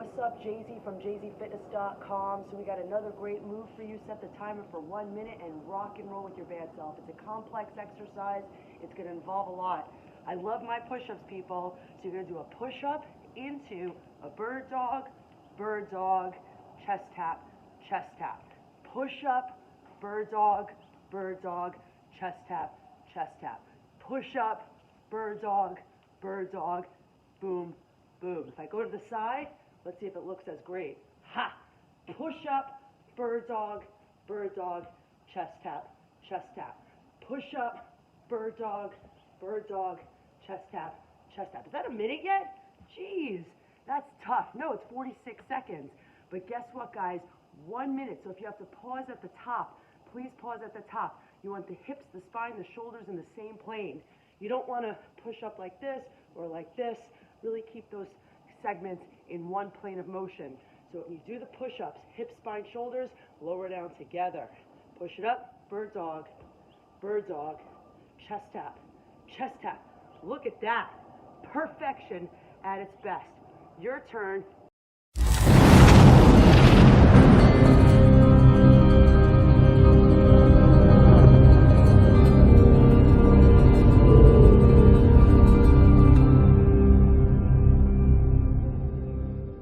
What's up, Jay-Z from jzfitness.com. So we got another great move for you. Set the timer for 1 minute and rock and roll with your bad self. It's a complex exercise. It's going to involve a lot. I love my push-ups, people. So you're going to do a push-up into a bird dog, chest tap, chest tap. Push-up, bird dog, chest tap, chest tap. Push-up, bird dog, boom, boom. If I go to the side, let's see if it looks as great. Ha! Push up, bird dog, chest tap, chest tap. Push up, bird dog, chest tap, chest tap. Is that a minute yet? Jeez, that's tough. No, it's 46 seconds. But guess what, guys? 1 minute. So if you have to pause at the top, please pause at the top. You want the hips, the spine, the shoulders in the same plane. You don't want to push up like this or like this. Really keep those segments in one plane of motion. So when you do the push-ups, hips, spine, shoulders, lower down together. Push it up, bird dog, chest tap, chest tap. Look at that. Perfection at its best. Your turn.